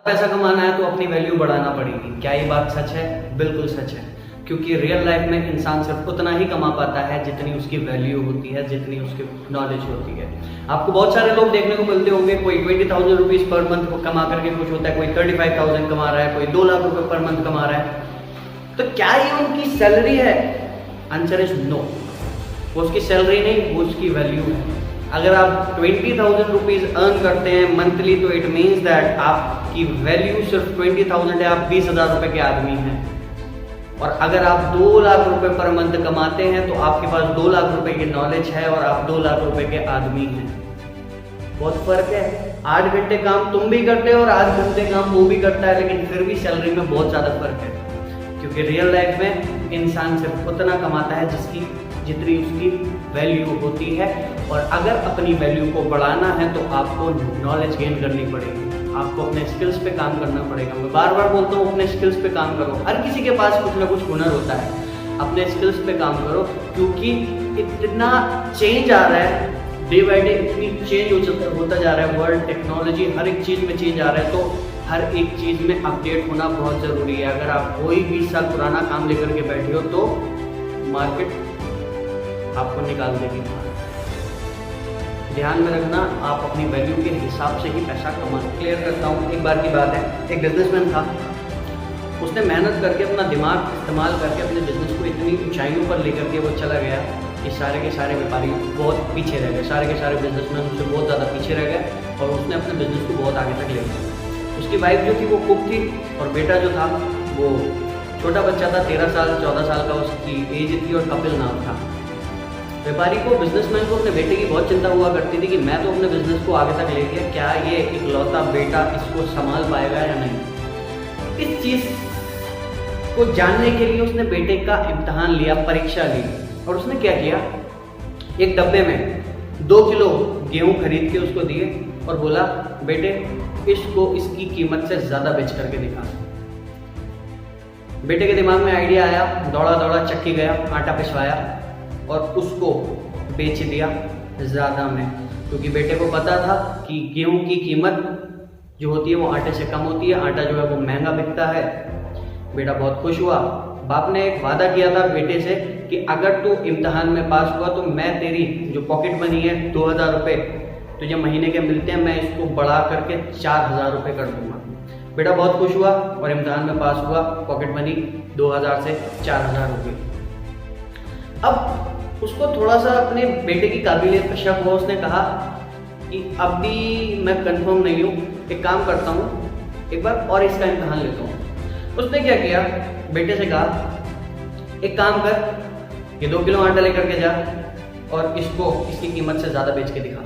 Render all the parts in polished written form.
पैसा कमाना है तो अपनी वैल्यू बढ़ाना पड़ेगी। क्या ये बात सच है? बिल्कुल सच है, क्योंकि रियल लाइफ में इंसान सिर्फ उतना ही कमा पाता है जितनी उसकी वैल्यू होती है, जितनी उसकी नॉलेज होती है। आपको बहुत सारे लोग देखने को मिलते होंगे, कोई 20,000 रुपीज़ पर मंथ कमा करके खुश होता है, कोई 35,000 कमा रहा है, कोई 2 लाख रुपए पर मंथ कमा रहा है। तो क्या ये उनकी सैलरी है? Answer is no. वो उसकी सैलरी नहीं, वो उसकी वैल्यू है। अगर आप 20,000 रुपीज़ अर्न करते हैं मंथली, तो इट मीन्स दैट आपकी वैल्यू सिर्फ 20,000 है, आप 20,000 रुपये के आदमी हैं। और अगर आप 2 लाख रुपए पर मंथ कमाते हैं तो आपके पास 2 लाख रुपए की नॉलेज है और आप 2 लाख रुपए के आदमी हैं। बहुत फर्क है। 8 घंटे काम तुम भी करते हो और 8 घंटे काम वो भी करता है, लेकिन फिर भी सैलरी में बहुत ज़्यादा फर्क है। क्योंकि रियल लाइफ में इंसान सिर्फ उतना कमाता है जितनी उसकी वैल्यू होती है। और अगर अपनी वैल्यू को बढ़ाना है तो आपको नॉलेज गेन करनी पड़ेगी, आपको अपने स्किल्स पे काम करना पड़ेगा। मैं बार बार बोलता हूँ, अपने स्किल्स पे काम करो। हर किसी के पास कुछ ना कुछ हुनर होता है, अपने स्किल्स पे काम करो। क्योंकि इतना चेंज आ रहा है, डे बाई डे इतनी चेंज होता जा रहा है वर्ल्ड, टेक्नोलॉजी हर एक चीज़ में चेंज आ रहा है। तो हर एक चीज़ में अपडेट होना बहुत ज़रूरी है। अगर आप कोई 20 साल पुराना काम लेकर के बैठे हो तो मार्केट आपको निकाल देगी। ध्यान में रखना, आप अपनी वैल्यू के हिसाब से ही पैसा कमाना। क्लियर करता हूँ, एक बार की बात है, एक बिजनेसमैन था। उसने मेहनत करके अपना दिमाग इस्तेमाल करके अपने बिजनेस को इतनी ऊंचाइयों पर लेकर के वो चला गया कि सारे के सारे व्यापारी बहुत पीछे रह गए, सारे के सारे बिजनेसमैन उससे बहुत ज़्यादा पीछे रह गए और उसने अपने बिजनेस को बहुत आगे तक ले गया। उसकी वाइफ जो थी वो कुक थी और बेटा जो था वो छोटा बच्चा था, 13 साल 14 साल का उसकी एज थी और कपिल नाम था। व्यापारी को, बिजनेसमैन को अपने बेटे की बहुत चिंता हुआ करती थी कि मैं तो अपने बिजनेस को आगे तक ले गया, क्या ये इकलौता बेटा इसको संभाल पाएगा या नहीं। इस चीज़ को जानने के लिए उसने बेटे का इम्तहान लिया, परीक्षा ली। और उसने क्या किया, एक डब्बे में 2 किलो गेहूं खरीद के उसको दिए और बोला, बेटे इसको इसकी कीमत से ज़्यादा बेच करके दिखा। बेटे के दिमाग में आइडिया आया, दौड़ा दौड़ा चक्की गया, आटा पिसवाया और उसको बेच दिया ज़्यादा में। क्योंकि बेटे को पता था कि गेहूं की कीमत जो होती है वो आटे से कम होती है, आटा जो है वो महंगा बिकता है। बेटा बहुत खुश हुआ। बाप ने एक वादा किया था बेटे से कि अगर तू इम्तहान में पास हुआ तो मैं तेरी जो पॉकेट मनी है 2,000 रुपये तुझे महीने के मिलते हैं, मैं इसको बढ़ा करके 4,000 रुपये कर दूंगा। बेटा बहुत खुश हुआ और इम्तहान में पास हुआ, पॉकेट मनी 2,000 से 4,000 रुपये। अब उसको थोड़ा सा अपने बेटे की काबिलियत पर शक हुआ। उसने कहा कि अभी मैं कंफर्म नहीं हूँ, एक काम करता हूँ, एक बार और इसका इम्तहान लेता हूँ। उसने क्या किया, बेटे से कहा एक काम कर, ये 2 किलो आटा लेकर के जा और इसको इसकी कीमत से ज़्यादा बेच के दिखा।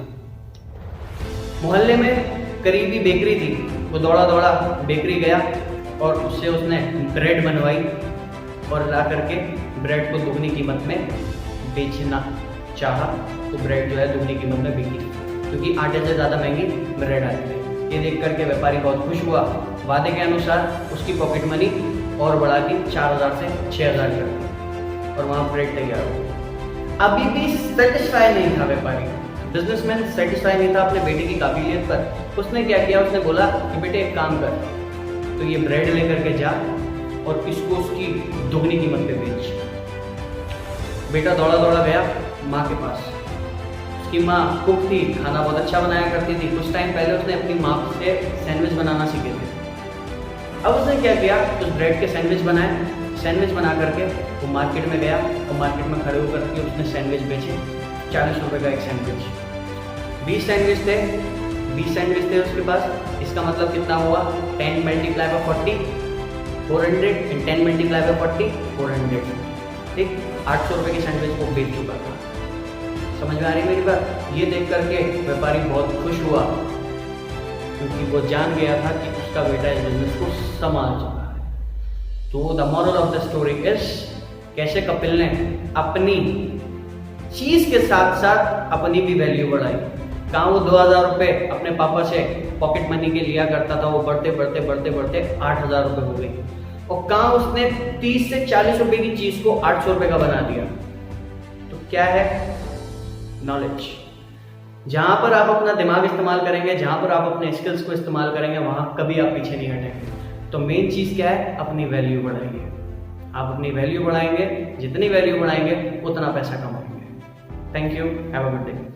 मोहल्ले में करीबी बेकरी थी, वो दौड़ा दौड़ा बेकरी गया और उससे उसने ब्रेड बनवाई और ला करके ब्रेड को दुगनी कीमत में बेचना चाहा। तो ब्रेड जो है दुगनी कीमत में बिकी, क्योंकि आटे से ज़्यादा महंगी ब्रेड आई थी। ये देख करके व्यापारी बहुत खुश हुआ। वादे के अनुसार उसकी पॉकेट मनी और बढ़ा के 4,000 से 6,000 कर दी और वहाँ ब्रेड तैयार हो। अभी भी सेटिस्फाई नहीं था व्यापारी, बिजनेसमैन सेटिस्फाई नहीं था अपने बेटे की काबिलियत पर। उसने क्या किया, उसने बोला कि बेटे एक काम कर, तो ये ब्रेड लेकर के जा और इसको उसकी दुगनी कीमत पे बेच। बेटा दौड़ा दौड़ा गया माँ के पास। उसकी माँ कुक थी, खाना बहुत अच्छा बनाया करती थी। कुछ टाइम पहले उसने अपनी माँ से सैंडविच बनाना सीखे थे। अब उसने क्या किया, उस ब्रेड के सैंडविच बनाए। सैंडविच बना करके वो मार्केट में गया और मार्केट में खड़े होकर के उसने सैंडविच बेचे। 40 रुपये का एक सैंडविच। 20 सैंडविच थे उसके पास। इसका मतलब कितना हुआ, 10 multiply by 40 400 and 10 multiply by 40 400। ठीक, 800 रुपये की सैंडविच को बेच चुका था। समझ में आ रही मेरी बात? ये देख करके व्यापारी बहुत खुश हुआ, क्योंकि वो जान गया था कि उसका बेटा इस बिजनेस को संभाल चुका है। तो the moral of the story is, कैसे कपिल ने अपनी चीज के साथ साथ अपनी भी वैल्यू बढ़ाई। कहाँ वो 2,000 रुपये अपने पापा से पॉकेट मनी के लिया करता था, वो बढ़ते बढ़ते बढ़ते बढ़ते 8,000 रुपये हो गई। और कहाँ उसने 30 से 40 रुपये की चीज को 800 रुपये का बना दिया। तो क्या है, नॉलेज। जहाँ पर आप अपना दिमाग इस्तेमाल करेंगे, जहाँ पर आप अपने स्किल्स को इस्तेमाल करेंगे, वहाँ कभी आप पीछे नहीं हटेंगे। तो मेन चीज़ क्या है, अपनी वैल्यू बढ़ाइए। आप अपनी वैल्यू बढ़ाएंगे, जितनी वैल्यू बढ़ाएंगे उतना पैसा कमाएंगे। Thank you, have a good day.